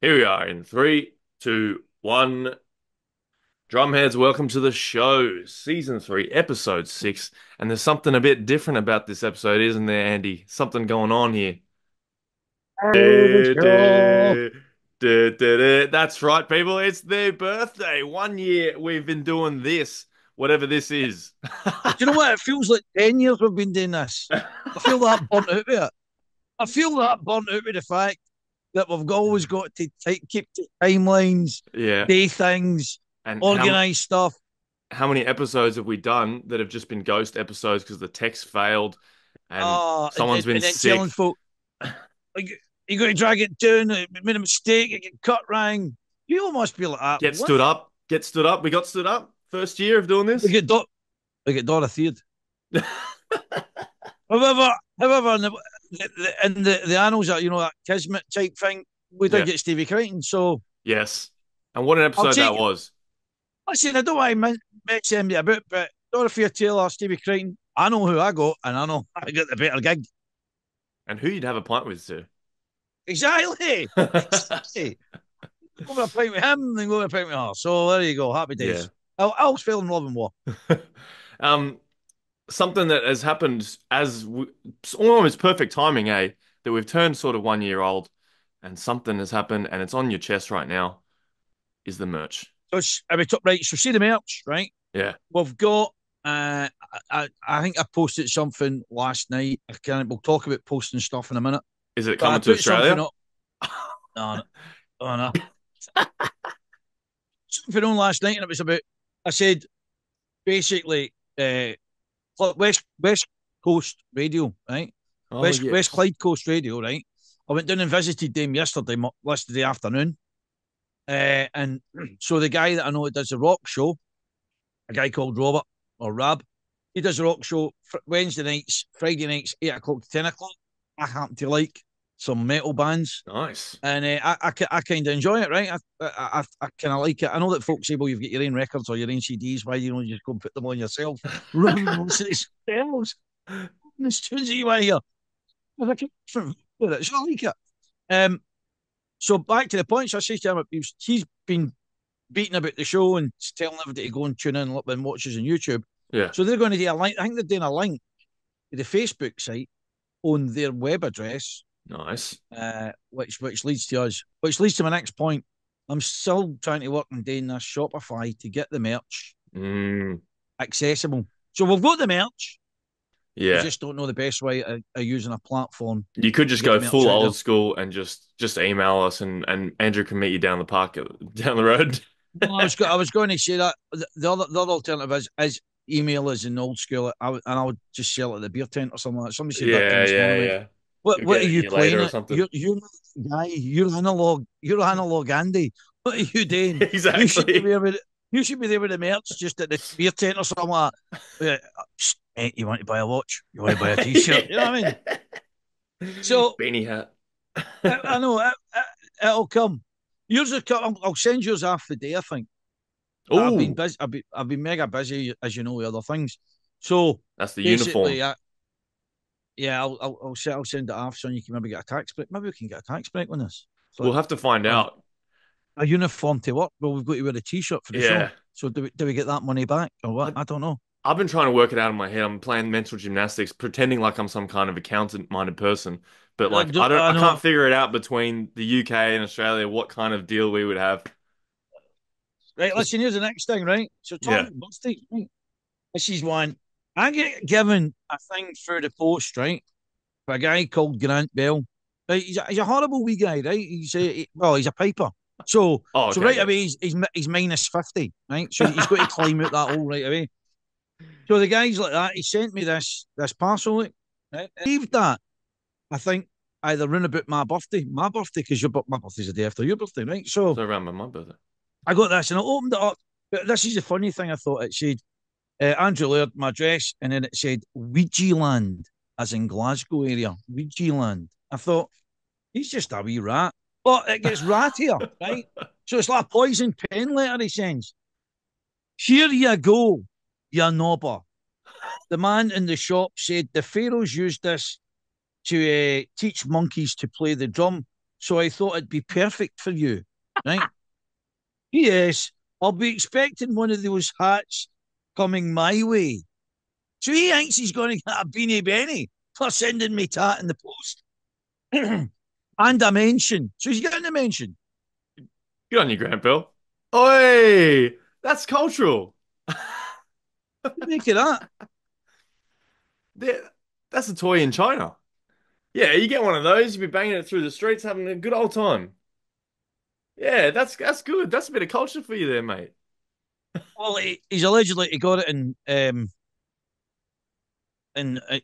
Here we are in three, two, one. Drumheads, welcome to the show. Season 3, Episode 6. And there's something a bit different about this episode, isn't there, Andy? Something going on here. Let's go. That's right, people. It's their birthday. 1 year we've been doing this, whatever this is. Do you know what? It feels like 10 years we've been doing this. I feel that burnt out with it. I feel that burnt out with the fact that we've always got to keep the timelines, Yeah. day things, And organise stuff. how many episodes have we done that have just been ghost episodes because the text failed and And, someone's been and then telling sick? folk, like, you got to drag it down, it made a mistake, it get cut wrong. You must be like that. Get What? stood up. Get stood up. We got stood up. First year of doing We this. get, do- we get Dorothy. However, in the annals that that kismet type thing, we did Yeah. get Stevie Crichton. So Yes. And what an I'll episode that take. was. Listen, I don't want to mix anybody about, but Dorothea Taylor, Stevie Crichton, I know who I got, and I know I got the better gig. And who you'd have a pint with too. Exactly. Exactly. Go over a pint with him, then go over a pint with her. So there you go. Happy Yeah. days. I'll fell in love and war. um, Something that has happened it's almost perfect timing, eh? That we've turned sort of 1 year old, and something has happened, and it's on your chest right now. Is the merch? So right. So see the merch, right? Yeah. We've got. I think I posted something last night. I can. We'll talk about posting stuff in a minute. Is it But I coming to put something Australia? up. No, no, oh, no. Something on last night, and it was about. I said basically, West Coast Radio, right? Oh West yes. Clyde Coast Radio, right? I went down and visited them yesterday afternoon, and so the guy that I know that does the rock show, a guy called Robert or Rab, he does the rock show Wednesday nights, Friday nights, 8 o'clock to 10 o'clock. I happen to like some metal bands. Nice. And I kind of enjoy it, right? I kind of like it. I know that folks say, well, you've got your own records or your own CDs. Why do you just go and put them on yourself rather than listen to somebody else? There's tunes that you want to hear. I like it. So I like it. Um, so back to the point. So I say to him, he's been beating about the show and telling everybody to go and tune in and watch us on YouTube. Yeah. So they're going to do a link. I think they're doing a link to the Facebook site on their web address, Nice. which leads to us, which leads to my next point. I'm still trying to work on doing this Shopify to get the merch Mm, accessible. So we've got the merch. We yeah. just don't know the best way of using a platform You could to just get the go merch full out there. old school and just email us and Andrew can meet you down the park down the road. Well, I was going to say that the other alternative is email us in old school, and I would just sell it at the beer tent or something like that. Somebody said that to me Yeah, this yeah, morning. Went, yeah. You'll what get are it a you year later playing or at? something. You're guy. You're analog Andy. What are you doing? You should be Exactly. there with you should be there with the merch just at the beer tent or something like that. Mate, you want to buy a watch? You want to buy a t-shirt? You know what I mean? Yeah. So Beanie hat. I know it'll come. Yours will come. I'll send yours half the day, I think. But I've been Oh, busy. I've been mega busy, as you know, with other things. So that's the uniform. basically, yeah, I'll send it off so you can maybe get a tax break. Maybe we can get a tax break on this. We'll So have to find a, out. a uniform to work. Well, we've got to wear a t-shirt for the show. Yeah. So do we get that money back or what? I, I don't know. I've been trying to work it out in my head. I'm playing mental gymnastics, pretending like I'm some kind of accountant-minded person. But like I I can't know. figure it out between the UK and Australia what kind of deal we would have. Right, 'Cause- listen, here's the next thing, right? So yeah. talking birthday, right? This is one. I get given a thing through the post, right? For a guy called Grant Bell. Right, he's a horrible wee guy, right? He's a piper. So Oh, so okay, right yeah. away he's minus 50, right? So he's got to climb out that hole right away. So the guy's like that. He sent me this parcel, right? I received that. I think either round about my birthday, because my birthday's the day after your birthday, right? So So around my birthday. I got this and I opened it up. But this is the funny thing. I thought it said Andrew Laird, my address, and then it said Ouija Land, as in Glasgow area. Ouija Land. I thought he's just a wee rat, but it gets rattier, right? So it's like a poison pen letter he sends. Here you go, you knobber. The man in the shop said the pharaohs used this to teach monkeys to play the drum. so I thought it'd be perfect for you, right? Yes, I'll be expecting one of those hats coming my way. So he thinks he's going to get a beanie Benny for sending me tat in the post. And a mention. So he's getting a mention. Good on you, Grant Bill. Oi, that's cultural. Make it that. There- That's a toy in China. Yeah, you get one of those, you'd be banging it through the streets, having a good old time. Yeah, that's good. That's a bit of culture for you there, mate. Well, he's allegedly he got it in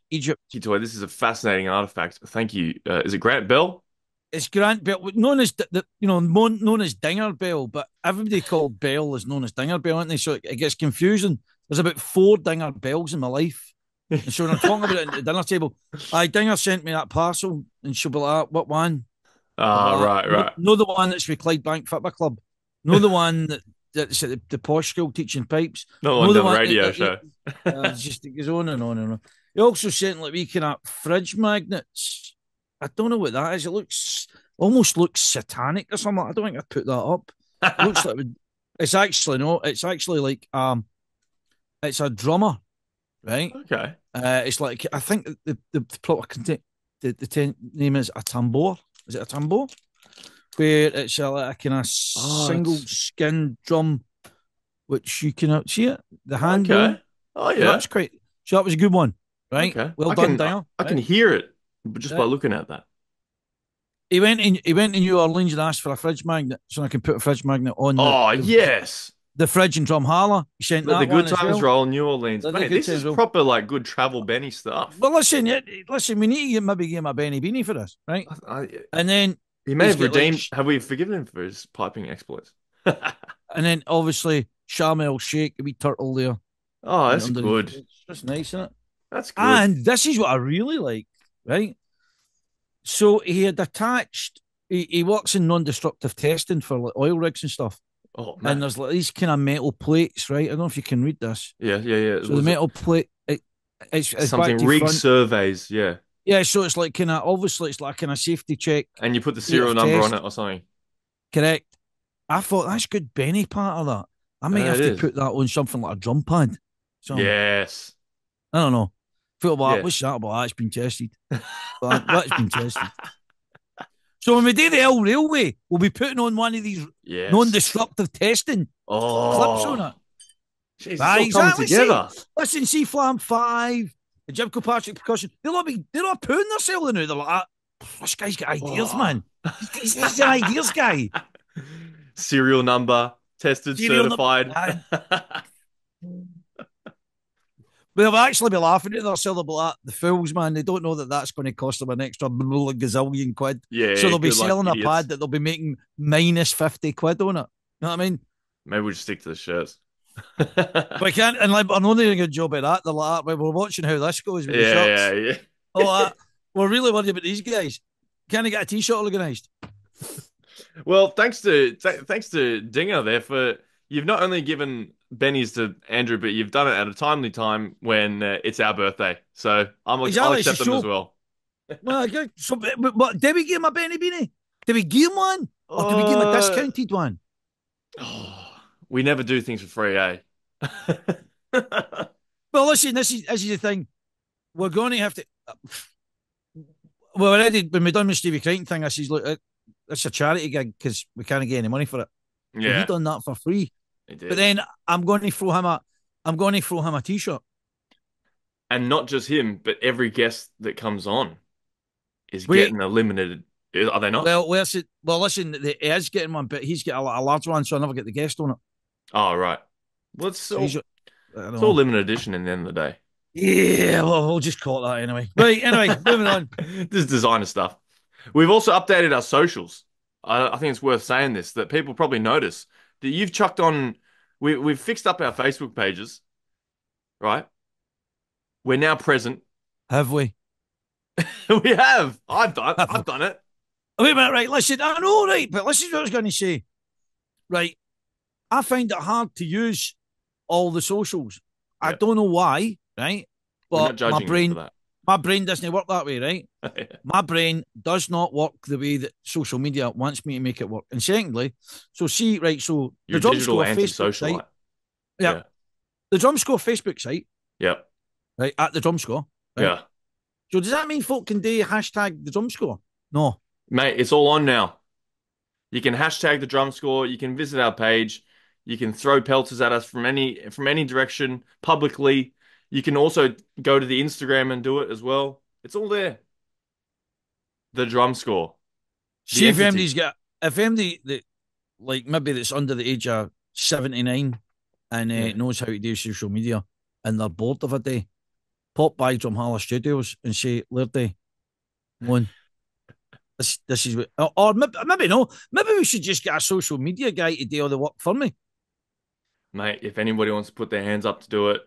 Egypt. Toy, this is a fascinating artifact. Thank you. Is it Grant Bell? It's Grant Bell, known as known as Dinger Bell, but everybody called Bell is known as Dinger Bell, aren't they? So it gets confusing. There's about 4 Dinger Bells in my life, and so when I'm talking about it at the dinner table, I Dinger sent me that parcel, and she'll be like, "What one?" I'll be Ah, like, right, "No, right. no the one that's with Clydebank Football Club, no the one that's at the posh school teaching pipes, Not the one no the doing the one radio show. it's just it goes on and on and on." He also sent like we kind of fridge magnets. I don't know what that is. It almost looks satanic or something. I don't think I'd put that up. It looks like it's actually no. It's actually like it's a drummer, right? Okay. It's like I think the proper name is a tambor. Is it a tambor? Where it's like a kind of Oh, single it's skin drum, which you can see it, the handle. okay. Oh So yeah. that's quite. So that was a good one, right? Okay. Well I done, can Dial. I can Right? hear it just by Right. looking at that. He went in New Orleans and asked for a fridge magnet, so I can put a fridge magnet on the Oh, the, yes. the fridge in Drumhala. He sent Let the that good one as times well. roll, New Orleans. Let the Mate, good this is times roll. proper like good travel Benny stuff. But listen, we need to maybe give him a Benny Beanie for this, right? I, And then he may he's have got like, redeemed. Have we forgiven him for his piping exploits? and then obviously Shamel Shake, a wee turtle there, Oh, right that's underneath. good. It's just nice, isn't it? That's good. And this is what I really like, right? So he had attached. He works in non-destructive testing for like oil rigs and stuff. Oh, And mate. there's like these kind of metal plates, right? I don't know if you can read this. Yeah, yeah, yeah. So the Was it metal plate, it's back something to rig front. surveys? Yeah. Yeah, so it's like kind of obviously it's like kind of safety check, And you put the date serial of number on test, it or something. correct. I thought that's good Benny part of that. I might It have to is. put that on something like a drum pad. Some Yes. I don't know. Feel about Yeah. what's that about? That's been tested. But that's been tested. So when we do the L Railway, we'll be putting on one of these Yes. non-destructive testing clips on it. Oh, jeez, it's Right, all coming exactly. See, together. listen, see Flam 5, the Jim Kilpatrick percussion. They're not putting themselves in it. They're like, this guy's got ideas, Oh. man. He's an ideas guy. Serial number, tested, Serial number. certified. They'll actually be laughing at themselves about that. The fools, man, they don't know that that's going to cost them an extra gazillion quid. So Yeah, they'll be good luck, selling a idiots. pad that they'll be making minus 50 quid on it. You know what I mean? Maybe we'll just stick to the shirts. We can't, and like, I'm not doing a good job at that. They're like, we're watching how this goes with the Yeah, shirts. yeah, Oh, yeah. we're really worried about these guys. Can I get a t-shirt organised? Well, thanks to Dinger there for you've not only given bennies to Andrew, but you've done it at a timely time when it's our birthday. So I'll Exactly, it's a accept them as show. well. Well, okay. So, but did we give him a Benny Beanie? Did we give him one? Or did we give him a Uh, discounted one? oh, we never do things for free, eh? Well, listen, this is the thing. We're going to have to. Well, already when we done the Stevie Crichton thing, I says, look, it's a charity gig because we can't get any money for it. So he Yeah, done that for free. it But did. then I'm going to throw him a t-shirt. And not just him, but every guest that comes on is Wait, getting a limited. Are they not? listen, he is getting one, but he's got a large one, so I never get the guest on it. Oh, right. Well, So he's, I don't it's all know. limited edition in the end of the day. Yeah, well, we'll just call it that anyway. Right, anyway, moving on. This is designer stuff. We've also updated our socials. I think it's worth saying this that people probably notice that you've chucked on. We've fixed up our Facebook pages, right? We're now present. Have we? We have. Have we? I've done it. Wait a minute, right? Listen, I know, right, but listen to what I was going to say. Right, I find it hard to use all the socials. I Yeah, don't know why, right? we're not But my judging you for brain, that. My brain doesn't work that way, right? My brain does not work the way that social media wants me to make it work. And secondly, so see, right, so You're the a Drum digital Score Facebook site, anti-socialite. yeah, Yeah. the Drum Score Facebook site, Yep. right, at the Drum Score, right? Yeah. So does that mean folk can do hashtag the Drum Score? No. Mate, it's all on now. You can hashtag the drum score. You can visit our page. You can throw pelters at us from any direction publicly. You can also go to the Instagram and do it as well. It's all there. The drum score, the See if entity. MD's got, if MD that like maybe that's under the age of 79 and Yeah. knows how to do social media and they're bored of a day, pop by Drumhala Studios and say, Lairdy, one, this is what, or maybe no, maybe we should just get a social media guy to do all the work for me. Mate, if anybody wants to put their hands up to do it,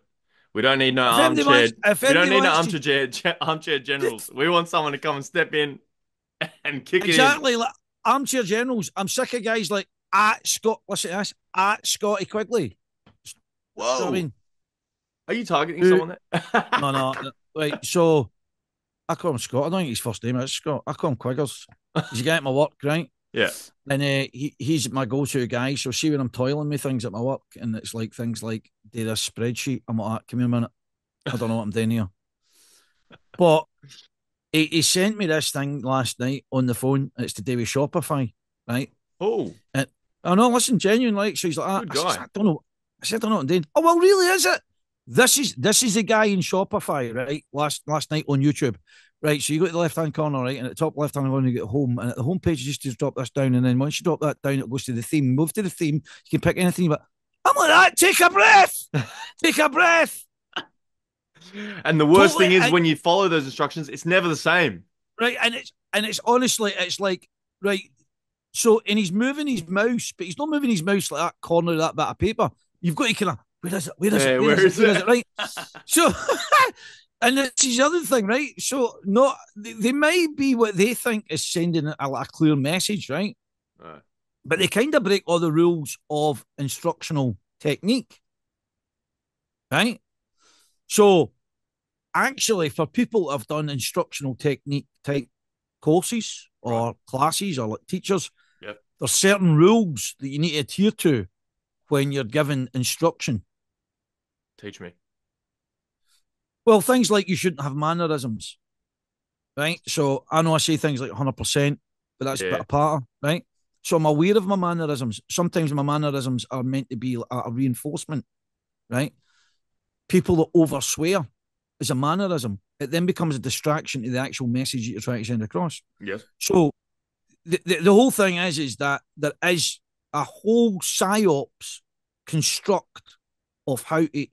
we don't need no If MD armchair. wants, if We don't MD need no wants to, armchair generals. We want someone to come and step in and kick it in. exactly like armchair generals, I'm sick of guys like at Scott, listen to this, at Scotty Quigley. You know what I Whoa. mean? Are you targeting Who, someone there? no, no, right, so I call him Scott. I don't think his first name is Scott. I call him Quiggers. He's a guy at my work, right? Yeah. And he's my go-to guy. So see when I'm toiling with things at my work, and it's like things like do this spreadsheet. I'm like, come here a minute. I don't know what I'm doing here. But he sent me this thing last night on the phone. It's to do with Shopify, right? Oh, And I know, listen, genuine, like, so he's like, good I said, guy. I don't know. I said, I don't know what I'm doing. Oh, well, really, is it? This is the guy in Shopify, right? Last night on YouTube. Right. So you go to the left hand corner, right? And at the top left hand corner, you get home. And at the home page, you just drop this down. And then once you drop that down, it goes to the theme. Move to the theme. You can pick anything. But I'm like that. Take a breath. Take a breath. And the worst Totally. thing is when you follow those instructions, it's never the same. Right. And it's honestly, it's like, right. So, and he's moving his mouse, but he's not moving his mouse like that corner of that bit of paper. You've got to kind of, where is it? Where is it? Yeah, Where is where it? is Where is it? it? Right. So, and it's his other thing, right? So, not, they might be what they think is sending a clear message, right? Right. But they kind of break all the rules of instructional technique, right? So, actually, for people that have done instructional technique type courses Right. or classes or like teachers, Yep. there's certain rules that you need to adhere to when you're given instruction. Teach me. Well, things like you shouldn't have mannerisms, right? So I know I say things like 100%, but that's a bit Yeah. of patter, right? So I'm aware of my mannerisms. Sometimes my mannerisms are meant to be a reinforcement, right? People that overswear is a mannerism. It then becomes a distraction to the actual message that you're trying to send across. Yes. So the whole thing is that there is a whole psyops construct of how to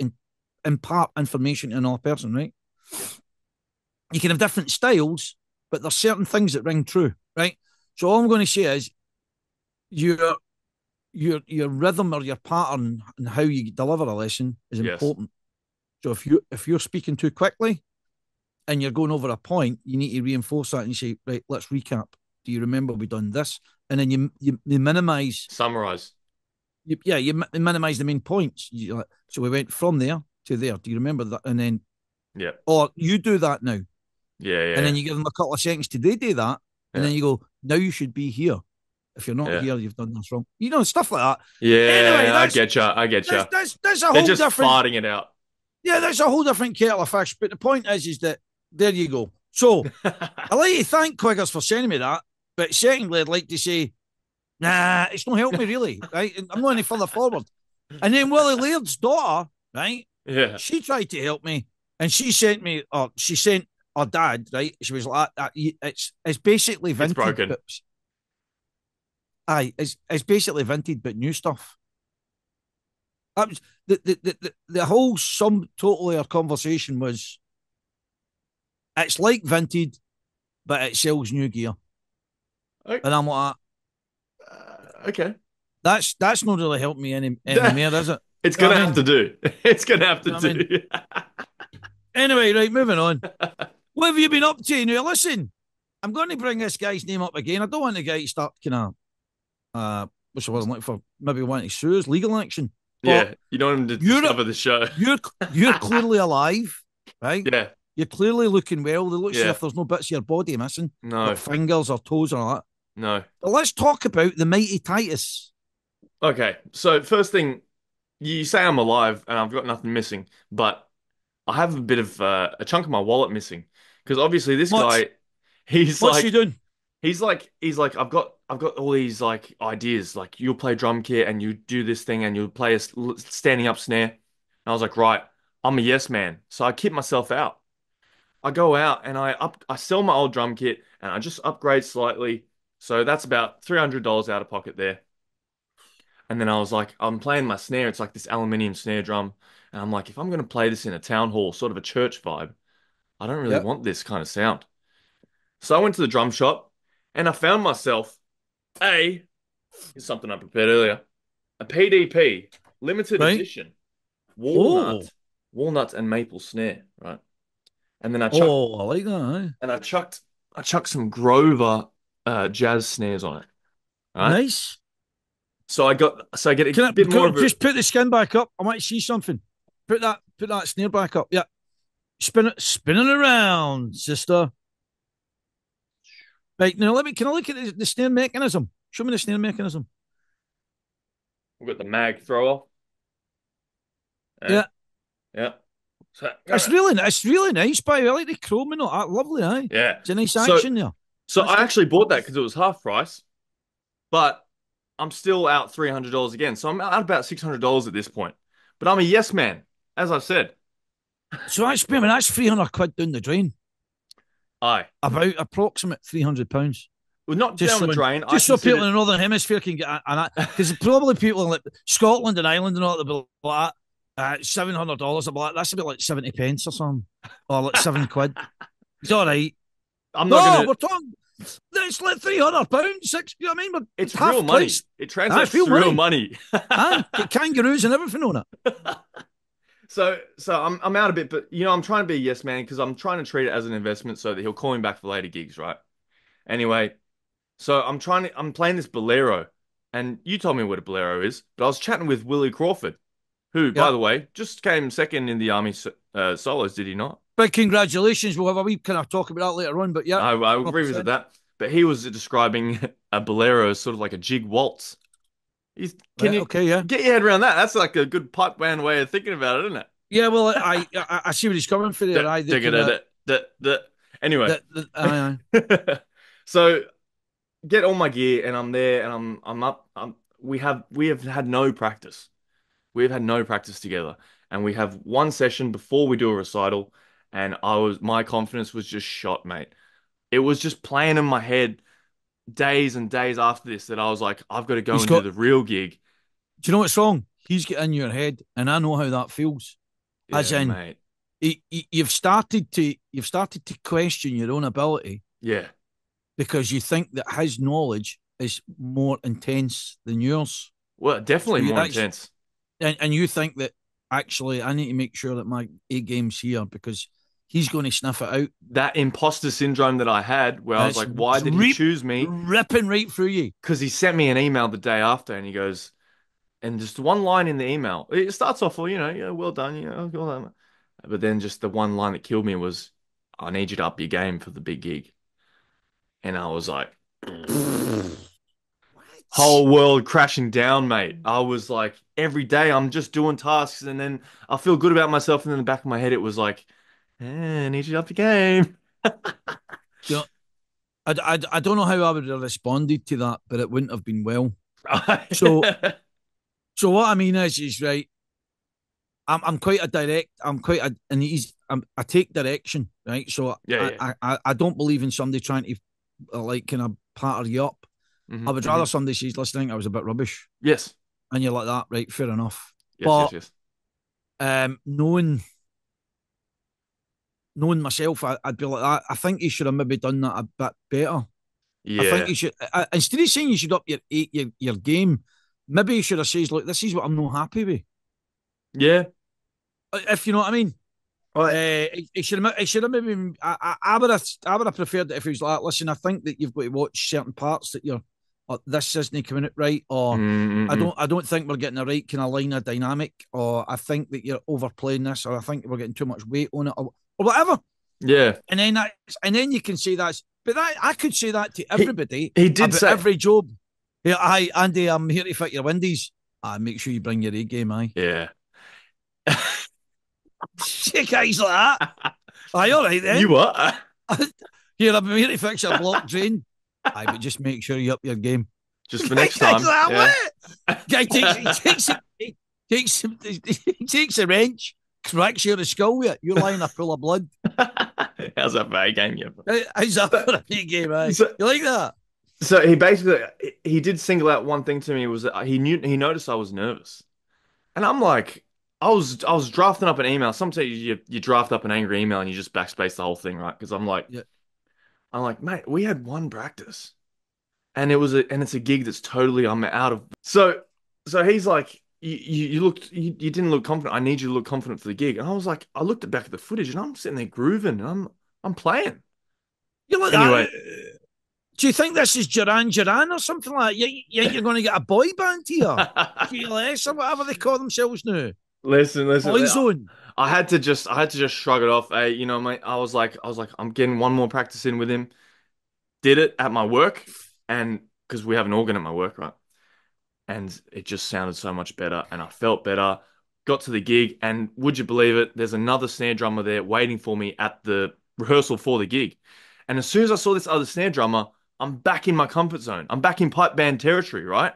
impart information to another person, right? Yes. You can have different styles, but there's certain things that ring true, right? So all I'm going to say is your your rhythm or your pattern and how you deliver a lesson is Yes. important. So if you're speaking too quickly and you're going over a point, you need to reinforce that and say, right, let's recap. Do you remember we done this? And then you minimize. Summarize. You minimize the main points. So we went from there to there. Do you remember that? And then, Yeah. or you do that now, Yeah. and Yeah. then you give them a couple of seconds to they do that, and Yeah. then you go, now you should be here. If you're not Yeah. here, you've done this wrong. Stuff like that. Anyway, Yeah. I get you. I get you. that's a They're whole just different. farting it out. Yeah, that's a whole different kettle of fish. But the point is that there you go. So I like to thank Quiggers for sending me that. But secondly, I'd like to say, nah, it's not helped me really, right? I'm not any further forward. And then Willie Laird's daughter, right? Yeah. She tried to help me, and she sent her dad, right? She was like, it's basically It's vintage, broken. but it's basically vintage, but new stuff. That was the whole sum total of our conversation was, it's like vintage, but it sells new gear, Okay. and I'm like, Okay. that's not really helped me anymore, is it? It's You know gonna what I have mean? to do. It's gonna have to You know what I mean? do. Anyway, right, moving on. What have you been up to? Now, listen, I'm going to bring this guy's name up again. I don't want the guy to start kind of, which I wasn't looking for, maybe wanting to sue us, legal action. Yeah. But You don't want him to you're discover the show. you're you're clearly alive, right? Yeah. You're clearly looking well. It looks as Yeah. if there's no bits of your body missing, like No. fingers or toes or that. No. But let's talk about the mighty Titus. Okay. So first thing, you say I'm alive and I've got nothing missing, but I have a bit of a chunk of my wallet missing because obviously this Much. guy, he's What's she like, doing? he's like, I've got all these like ideas. Like you'll play drum kit and you do this thing and you'll play a standing up snare. And I was like, right, I'm a yes man. So I keep myself out. I go out and I sell my old drum kit and I just upgrade slightly. So that's about $300 out of pocket there. And then I was like, I'm playing my snare. It's like this aluminium snare drum. And I'm like, if I'm going to play this in a town hall, sort of a church vibe, I don't really Yep. want this kind of sound. So I went to the drum shop and I found myself a, here's something I prepared earlier, a PDP limited Right. edition Oh. walnut and maple snare, right? And then Oh, I like that. Eh? I chucked some Grover jazz snares on it, all right? Nice. So I get a Can I bit more of a just put the skin back up? I might see something. Put that snare back up. Yeah. Spin it around, sister. Right, now let me can I look at the snare mechanism? Show me the snare mechanism. we've got the mag throw off. Yeah, Yeah. yeah. So It's really nice, by the way. I like the chrome and all that. Lovely, aye. yeah. It's a nice So action there. so That's I good. actually bought that because it was half price, but I'm still out $300 again. So I'm out about $600 at this point. But I'm a yes man, as I said. So that's 300 quid down the drain. I About approximate £300. well, not Just down so the drain. I just so people considered. in the Northern Hemisphere can get an because probably people in like Scotland and Ireland and all that will be like $700. Like that's about like 70 pence or something. Or like £7. It's all right. I'm not No, gonna. we're talking it's like £300, six, you know what I mean? But It's real half money. price. It That's translates real to real money. money. Get kangaroos and everything on it. So I'm out a bit, but I'm trying to be a yes man because I'm trying to treat it as an investment so that he'll call me back for later gigs, right? Anyway, so I'm playing this bolero, and you told me what a bolero is, but I was chatting with Willie Crawford, who, by Yeah. the way, just came second in the Army solos, did he not? Big congratulations. We'll have a wee kind of talk about that later on, but yeah, I'll revisit 100%. that. But he was describing a bolero as sort of like a jig waltz. Can Right, you okay, yeah. get your head around that? That's like a good pipe band way of thinking about it, isn't it? Yeah, well, I see what he's coming for there. I the Dig it kind at of it. Anyway, aye. so get all my gear and I'm there and I'm up. We have had no practice. We've had no practice together, and we have one session before we do a recital, and my confidence was just shot, mate. It was just playing in my head days and days after this that I was like, I've got to go He's and do got. the real gig. Do you know what's wrong? He's got in your head, and I know how that feels. As Yeah, in, mate. you've started to question your own ability Yeah. because you think that his knowledge is more intense than yours. Well, So definitely you more actually, intense. and you think that actually I need to make sure that my A game's here because he's going to sniff it out. That imposter syndrome that I had, where I was It's like, why did he choose me? ripping right through you. Because he sent me an email the day after, and he goes, and just one line in the email. It starts off, well, yeah, well done, well done. But then just the one line that killed me was, I need you to up your game for the big gig. And I was like, What? whole world crashing down, mate. I was like, every day I'm just doing tasks, and then I feel good about myself, and in the back of my head, it was like, I need you to up your game. You know, I don't know how I would have responded to that, but it wouldn't have been well. So so what I mean is right. I'm quite a direct. I'm quite a and he's I take direction, right? So Yeah, I, yeah. I don't believe in somebody trying to like kind of patter you up. I would rather somebody says, "Listen, I think I was a bit rubbish," Yes, and you're like that, right? Fair enough. yes, yes, But yes. knowing myself, I'd be like that. I think you should have maybe done that a bit better. I think Yeah, you should instead of saying you should up your game, maybe you should have said, "Look, this is what I'm not happy with." yeah. If you know what I mean. Right. It should have maybe. I would have preferred it if he was like, listen, I think that you've got to watch certain parts that you're. This isn't coming out right, or I Mm-mm-mm. don't think we're getting the right kind of line of dynamic, or I think that you're overplaying this, or I think we're getting too much weight on it, or whatever. Yeah. And then you can say that's, but that I could say that to He everybody he did about say, every job. Yeah, hi Andy, I'm here to fit your windies. Make sure you bring your A game, aye. yeah. Guys like that. Aye, all right You then. what? Here, I'm here to fix your block drain. Aye, but just make sure you up your game. Just for Guys next like time. Yeah. what? Guy takes he takes a wrench, cracks you the skull with it. You're lying a pool of blood. How's that for a game? How's that So, for a big game, aye? so, You like that? so he basically he did single out one thing to me was that he noticed I was nervous, and I'm like, I was drafting up an email. Sometimes you draft up an angry email and you just backspace the whole thing, right? Because Yeah. I'm like, mate, we had one practice, and it's a gig that's totally I'm out of. So he's like, you didn't look confident. I need you to look confident for the gig. And I was like, I looked at back at the footage and I'm sitting there grooving and I'm playing. You like that? Anyway, Do you think this is Duran or something like that? You're going to get a boy band here? GLS or whatever they call themselves now. listen. Boyzone. I had to just shrug it off. Hey, mate, I was like, I'm getting one more practice in with him. Did it at my work, and because we have an organ at my work, right? And it just sounded so much better, and I felt better. Got to the gig, and would you believe it? There's another snare drummer there waiting for me at the rehearsal for the gig. And as soon as I saw this other snare drummer, I'm back in my comfort zone. I'm back in pipe band territory, right?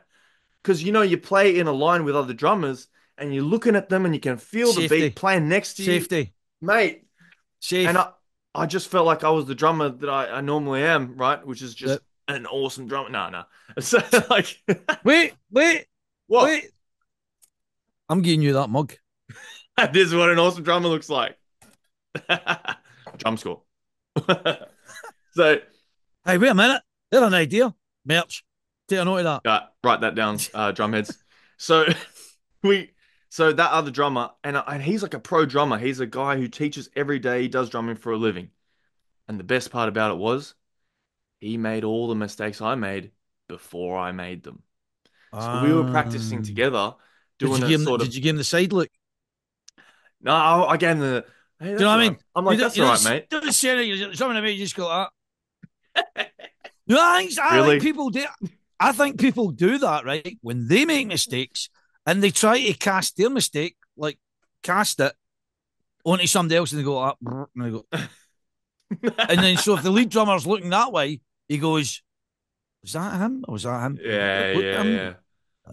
Because you play in a line with other drummers, and you're looking at them, and you can feel the beat Safety. playing next to you, Safety. mate. And Safe. I just felt like I was the drummer that I normally am, right? Which is Uh, just an awesome drummer. No, no. So like, wait, wait, what? wait. I'm giving you that mug. This is what an awesome drummer looks like. Drum score. So, Hey, wait a minute. There's an idea. Merch. Take a note of that. write that down, drum heads. So we, so that other drummer, and he's like a pro drummer. He's a guy who teaches every day. He does drumming for a living. And the best part about it was he made all the mistakes I made before I made them. So we were practicing Um, together, doing a sort did of. you give him the side look? No, I gave him the. Hey, Do you that's know all what I right. mean? I'm like, that's You all right, mate. don't say it. You're something about you just go like that. No, I think Really? people do. I think people do that right when they make mistakes and they try to cast their mistake, like cast it onto somebody else, and they go up, and they go, and then so if the lead drummer's looking that way, he goes, "Was that him? Or was that him?" Yeah, Look at yeah, him. yeah,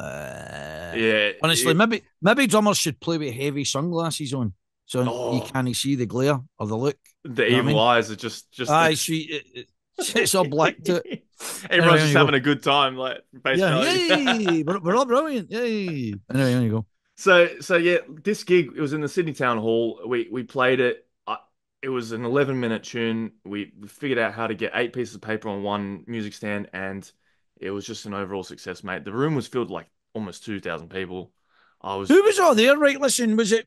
Uh, yeah. honestly, maybe drummers should play with heavy sunglasses on, so you Oh, can't see the glare or the look. the You know what I evil mean? eyes are just Aye, like. see, it's all black to it. Anyway, Everyone's on just you having go. a good time, like face Yeah, value. yay! We're all brilliant. Yay! Anyway, on you go. So yeah, this gig it was in the Sydney Town Hall. We played it. It was an 11-minute tune. We figured out how to get 8 pieces of paper on one music stand, and it was just an overall success, mate. The room was filled like almost 2,000 people. I was Who was all there? Right, listen, was it?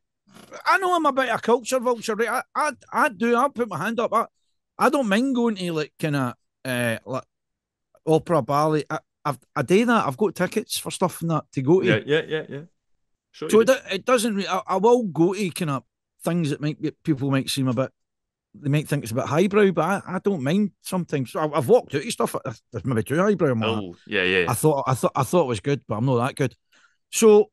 I know I'm a bit of a culture vulture, right? I do. I'll put my hand up. I don't mind going to like kind of like opera ballet. I do that. I've got tickets for stuff and that to go to. yeah. Sure you So did. it doesn't. I will go to kind of things that might people might seem a bit. They might think it's a bit highbrow, but I don't mind sometimes. So I've walked out of stuff that's maybe too highbrow. I'm like, Oh yeah. I thought it was good, but I'm not that good. So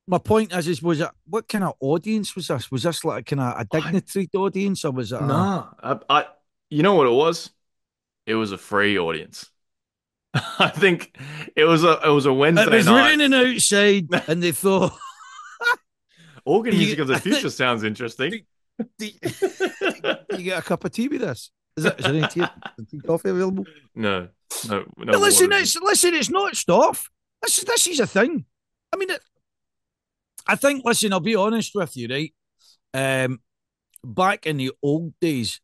my point is was it what kind of audience was this? Was this like a kind of a I dignitary audience, or was it a? Nah. You know what it was? It was a free audience. I think it was a It Wednesday was night. raining outside, and they thought, Organ do music you, of the future sounds interesting. do, do, do you get a cup of tea with this? Is there any tea coffee available? No, no But listen, water. Just it's not stuff. This is a thing. I mean, I think. Listen, I'll be honest with you, right? Um, back in the old days,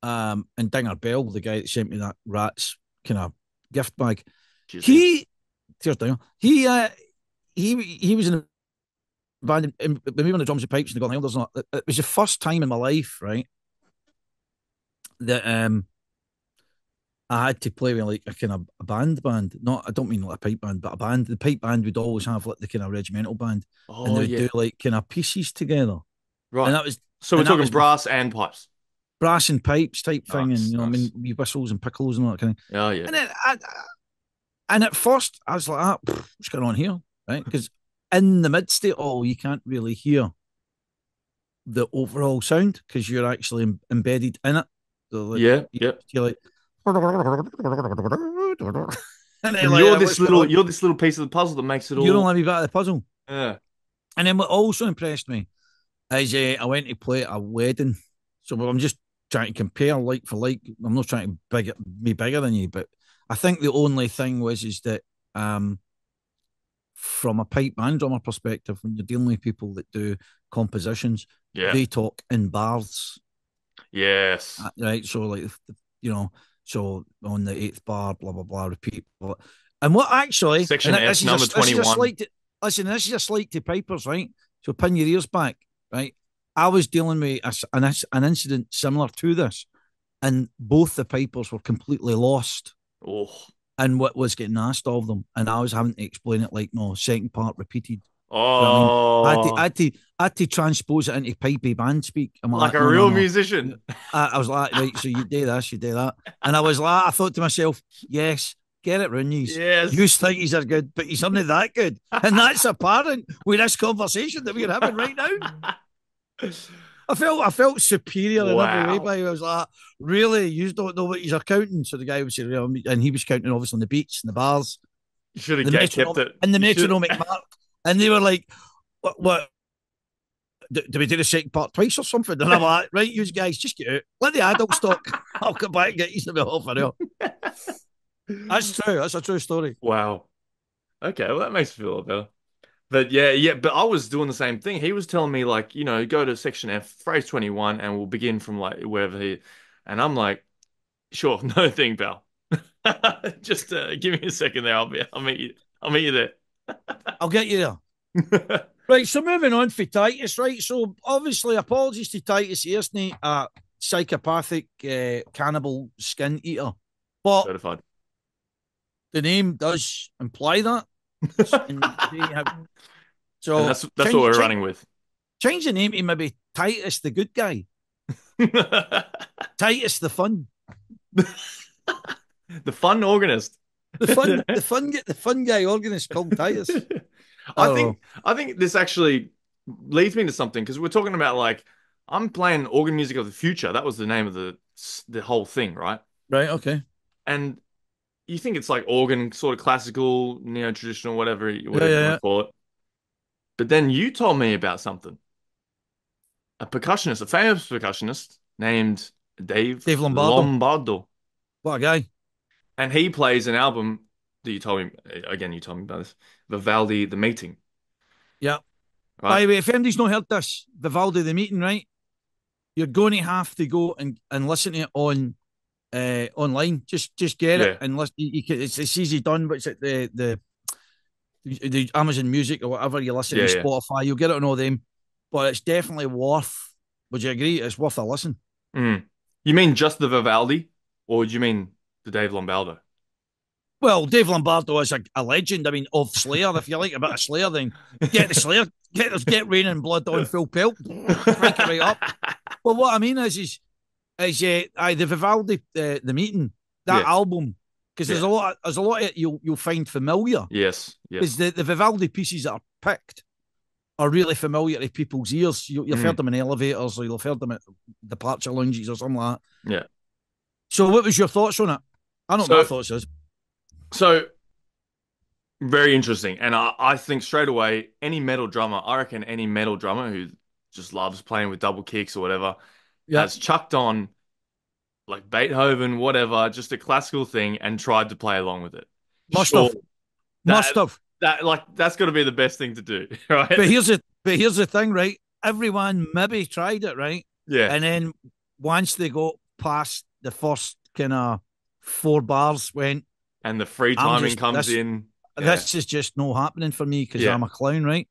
and Dinger Bell, the guy that sent me that rats kind of gift bag, cheers, Dinger. he, cheers, Dinger, he was in a band, and maybe on the drums and pipes and the Golden Elders. And all. It was the first time in my life, right, that I had to play with like a kind of a band. Not, I don't mean like a pipe band, but a band. The pipe band would always have like the kind of regimental band, and Oh they would yeah, do like kind of pieces together. And right. that was, So we're and that talking was my brass and pipes. brass and pipes type thing, and Nice, I mean, nice. wee whistles and piccolo and all that kind of. Oh yeah. And then, and at first, I was like, what's going on here, right? Because in the midst of it all, you can't really hear the overall sound because you're actually embedded in it. So like, Yeah, yeah. you're like, and then And like, what's going on? you're this little piece of the puzzle that makes it You don't all. let me back of the puzzle. Yeah. And then what also impressed me is I went to play at a wedding. So I'm just trying to compare like for like. I'm not trying to be bigger than you, but I think the only thing was is that um, from a pipe and drummer perspective, when you're dealing with people that do compositions, Yeah. they talk in bars, Yes. right? So like you know, so on the eighth bar, blah blah blah, repeat. Blah. And what actually, and Section F, this is number a 21. slight. Listen, this is a slight to pipers, right? So pin your ears back, right? I was dealing with an incident similar to this, and both the pipers were completely lost Oh. in what was getting asked of them, and I was having to explain it like, no, second part repeated. Do you know what I mean? Oh. I had to transpose it into pipey band speak. I'm Like like, a no, no, real no. musician. I was like, right, so you do this, you do that. And I thought to myself, yes, get it, Rooney's. You Yes. think he's are good, but he's not that good. And that's apparent with this conversation that we're having right now. I felt superior in every way Wow. by him. I was like, really, you don't know what he's counting. So the guy was saying, and he was counting obviously on the beats and the bars, You should have the kept metronomic it. and the You should. metronomic mark. And they were like, what do we do the second part twice or something? And I'm like, right, you guys, just get out. Let the adults talk. I'll come back and get you the half an hour. That's true. That's a true story. Wow. Okay, well that makes me feel a lot better. But yeah, yeah, but I was doing the same thing. He was telling me like, go to section F, phrase 21, and we'll begin from like wherever he, and I'm like, sure, no thing, pal. Just give me a second there. I'll meet you there. I'll get you there. Right, so moving on for Titus, right? So obviously, apologies to Titus here, isn't a psychopathic cannibal skin eater. But Certified. the name does imply that. And they have And so that's what we're running with. change the name to maybe Titus the good guy. Titus the fun. The fun organist. The fun guy organist called Titus. I I don't know. think I think this actually leads me to something because we're talking about like I'm playing organ music of the future. That was the name of the whole thing, right? Right, okay. And you think it's like organ, sort of classical, neo-traditional, Yeah, whatever you yeah, want yeah. to call it. But then you told me about something. A percussionist, a famous percussionist named Dave Dave Lombardo. Lombardo. What a guy. And he plays an album that you told me about this, Vivaldi, The Meeting, Yeah. right? By the way, if anybody's not heard this, Vivaldi the meeting, right? You're going to have to go and listen to it on online. Just get it Yeah, and listen. You can, it's easy done, but it's at the Amazon Music or whatever you listen to, yeah, yeah. Spotify. You'll get it on all them, but it's definitely worth. Would you agree? It's worth a listen. Mm. You mean just the Vivaldi, or do you mean the Dave Lombardo? Well, Dave Lombardo is a legend. I mean, of Slayer. If you like a bit of Slayer, then get the Slayer. Get Rain and Blood on full pelt. Crank it right up. Well, what I mean is the Vivaldi the meeting that Yeah, album because yeah, there's a lot of it you'll find familiar yes, because yes. the Vivaldi pieces that are picked are really familiar to people's ears. You've heard Mm, them in elevators or you'll have heard them at departure lounges or something like that. yeah. So, what was your thoughts on it? I know what my So, thoughts is. so very interesting. And I think straight away, any metal drummer, I reckon any metal drummer who just loves playing with double kicks or whatever, Yeah, has chucked on like Beethoven, whatever, just a classical thing and tried to play along with it. must Sure, have, must that have. that's got to be the best thing to do, right? But here's the thing, right? Everyone maybe tried it, right? Yeah. And then once they got past the first kind of four bars, went, And the free I'm timing just comes this. in. Yeah. This is just no happening for me because Yeah. I'm a clown, right?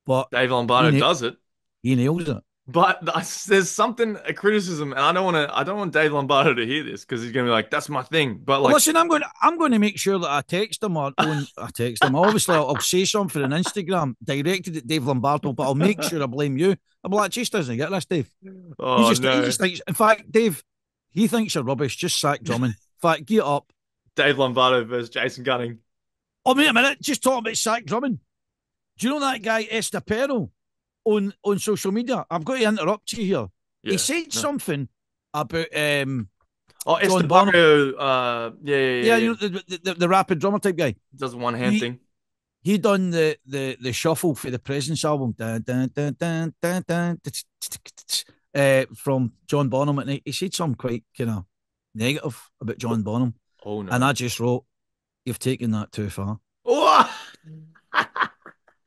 But Dave he Lombardo na- does it. he nails it. But there's something a criticism, and I don't want Dave Lombardo to hear this because he's gonna be like, "That's my thing." But Well, like, listen, I'm going to make sure that I text him or own, I text him. Obviously, I'll say something on Instagram directed at Dave Lombardo, but I'll make sure I blame you. I'm like, just doesn't get this, Dave. oh He no, just thinks. In fact, Dave, he thinks you're rubbish. Just sack drumming. In fact, get up. Dave Lombardo versus Jason Gunning. Oh, wait a minute. Just talking about sack drumming. Do you know that guy Estapero on social media? I'm going to interrupt you here. He Yeah, said no. something about Oh, John Bonham. Estepario. Yeah, yeah, Yeah, yeah, yeah. the rapid drummer type guy. Does a one hand He thing. he done the shuffle for the Presence album dun, dun, dun, dun, dun, dun, from John Bonham at night. He said something quite kind of negative about John Bonham, Oh and no. I just wrote, "You've taken that too far. Oh!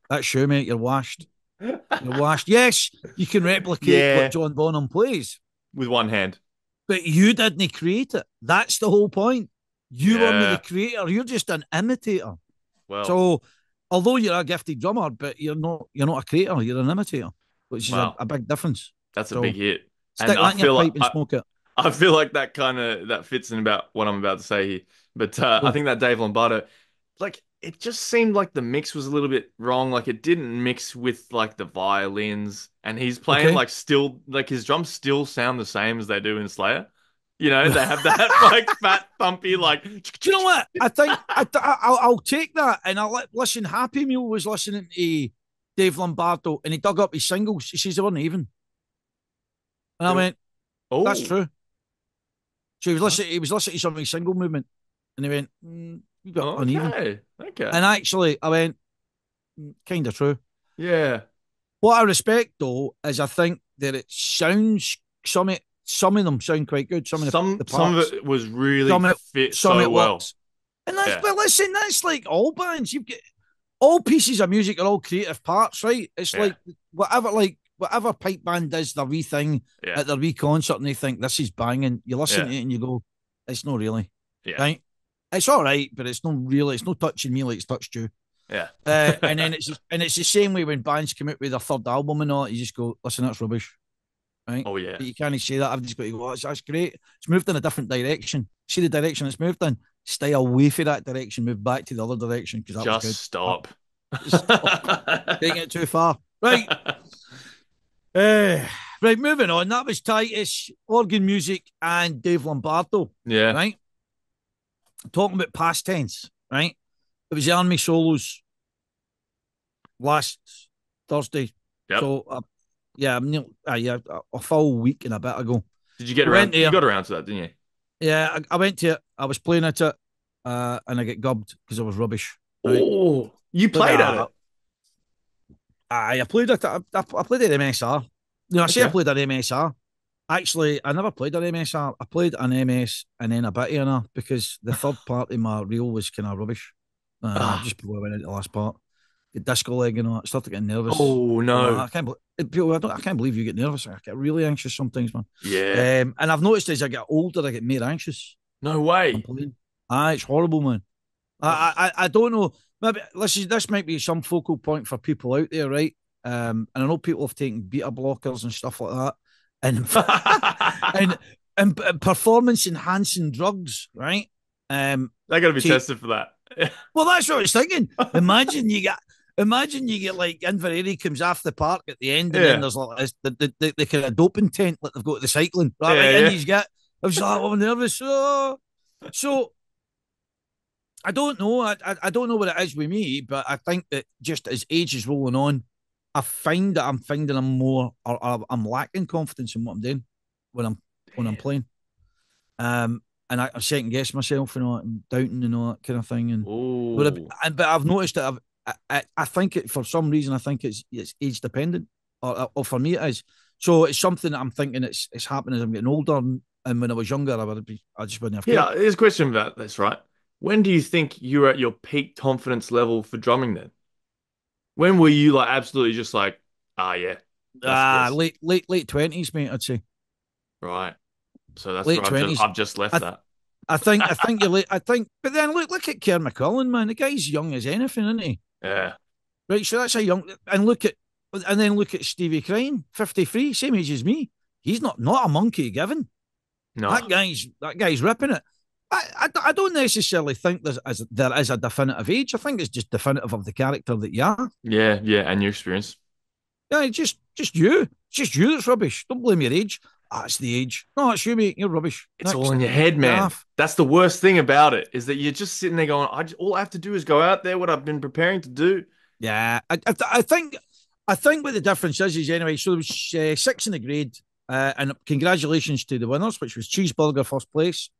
That's sure, mate. You're washed. You're washed. Yes, you can replicate what Yeah, John Bonham plays, with one hand. but you didn't create it. That's the whole point. You weren't the Yeah. creator. You're just an imitator. Well, So, although you're a gifted drummer, but you're not a creator. You're an imitator, which is a, wow. a big difference. That's a big So, hit. And stick that in your pipe and smoke it. I feel like that kind of that fits in about what I'm about to say here. But I Go. think that Dave Lombardo, like it just seemed like the mix was a little bit wrong. Like it didn't mix with like the violins, and he's playing Okay. like still like his drums still sound the same as they do in Slayer. You know, Do they have that like fat thumpy like you know what? I think I'll take that and listen. Happy Meal was listening to Dave Lombardo and he dug up his singles. He says they weren't even. And I went, that's oh, true. So huh? he was listening to some of his single movement and he went, you got uneven. Okay, okay, And actually, I went, kind of true. yeah. What I respect though is I think that it sounds some of them sound quite good. Some of the Some of parts, it was really some it fit some so it well. works. And that's Yeah, but listen, that's like all bands. You've got all pieces of music are all creative parts, right? It's yeah, whatever pipe band does their wee thing yeah, at their wee concert and they think this is banging. You listen yeah, to it and you go, it's not really. yeah, Right? It's all right, but it's not touching me like it's touched you. yeah. And then it's the same way when bands come out with their third album and all, you just go, listen, that's rubbish, right? Oh yeah. But you can't say that. I've just got to go, that's great. It's moved in a different direction. See the direction it's moved in. Stay away from that direction. Move back to the other direction because that was Just good. stop. Stop taking it too far. Right. Uh, right. Moving on. That was Titus, organ music, and Dave Lombardo. Yeah. Right. Talking about past tense. Right. It was the Army Solos last Thursday. Yep. So, yeah, yeah, a full week and a bit ago. Did you get We went around? You there. got around to that, didn't you? Yeah, I went to it. I was playing at it, and I get gubbed because I was rubbish. Right, Oh, you but played at it. I played at I played at MSR. I say I Okay. played at MSR. Actually, I never played at MSR. I played an MS and then a beatin because the third part of my reel was kind of rubbish. Ah. Just before I went into the last part, the disco leg and all that, started getting nervous. Oh I'm like, no. I can't believe you get nervous. I get really anxious sometimes, man. Yeah. And I've noticed as I get older, I get more anxious. No I'm way. playing. It's horrible, man. Oh. I don't know. Maybe this might be some focal point for people out there, right? And I know people have taken beta blockers and stuff like that, and and performance enhancing drugs, right? They got to be To tested for that. well, that's what I was thinking. Imagine you get like Inverary comes off the park at the end, and then Yeah. there's like this, the kind of doping tent that they've got at the cycling, right? Yeah, And yeah. you get, I was like, oh, I'm nervous. Oh. So I don't know. I don't know what it is with me, but I think that just as age is rolling on, I find that I'm finding I'm more, or I'm lacking confidence in what I'm doing when I'm Damn. playing. And I second guess myself and all that, and doubting and all that kind of thing. Oh. But I've noticed that I think it for some reason I think it's age dependent, or for me it is. So it's something that I'm thinking it's happening as I'm getting older. And when I was younger, I just wouldn't have cared. Yeah, here's a question about this, right? When do you think you're at your peak confidence level for drumming then? When were you like absolutely just like, ah, yeah, that's this, Late 20s, mate. I'd say right? So that's late where 20s. I've just left I that. I think you're late. I think, but then look at Kerr McCullen, man. The guy's young as anything, isn't he? Yeah. Right. So that's a young. And look at And then look at Stevie Crane, 53, same age as me. He's not a monkey given. No. That guy's ripping it. I don't necessarily think there is a definitive age. I think it's just definitive of the character that you are. Yeah, yeah, and your experience. Yeah, just you. It's just you that's rubbish. Don't blame your age. Ah, it's the age. No, it's you, mate. You're rubbish. It's all Next. in your head, Get man. off. That's the worst thing about it is that you're just sitting there going, all I have to do is go out there, what I've been preparing to do. Yeah, I think what the difference is anyway. So there was six in the grade, and congratulations to the winners, which was Cheeseburger first place.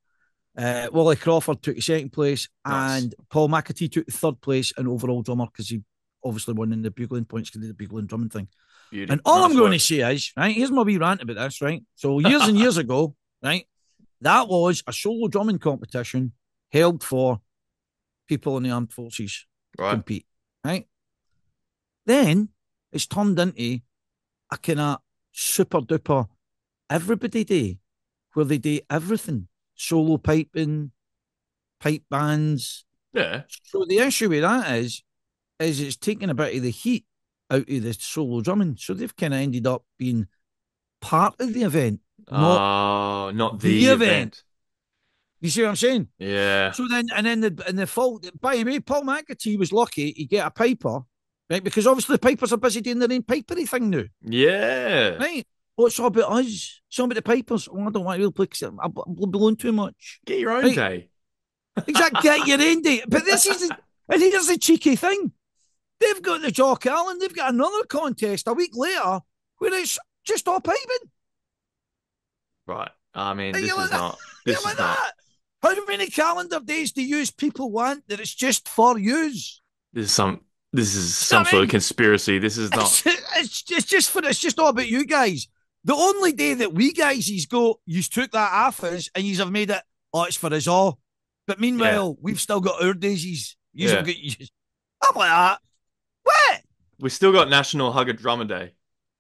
Wally Crawford took the second place, Nice. and Paul McAtee took the third place in overall drummer because he obviously won in the bugling points because he did the bugling drumming thing. And Beauty. all I'm Nice going to work. say is, right, here's my wee rant about this, right? So years and years ago, right, that was a solo drumming competition held for people in the armed forces to Right? compete, right? Then it's turned into a kind of super duper everybody day where they do everything solo piping, pipe bands. Yeah. So the issue with that is it's taking a bit of the heat out of the solo drumming. So they've kind of ended up being part of the event, not Not the the event. event. You see what I'm saying? Yeah. So then, and then the fault. By the way, Paul McAtee was lucky he get a piper, right? Because obviously the pipers are busy doing their own pipery thing now, Yeah. right? Oh, it's all about us. It's all about the pipers. Oh, I don't want to really play because I blow too much, Get your own right? day. Exactly. Get your own day. But and here's the cheeky thing. They've got the Jock Allen. They've got another contest a week later where it's just all piping. Right. I mean, And this you're like is that. not. You're This like is not. that. How many calendar days do you people want that it's just for yous? This is some. This is You know some what I sort of mean? conspiracy. This is not. It's just all about you guys. The only day that we guys he's go, you took that off us and you have made it, oh, it's for us all. But Yeah. meanwhile, we've still got our daisies. You have Yeah. got I'm like that. What? We still got National Hug a Drummer Day.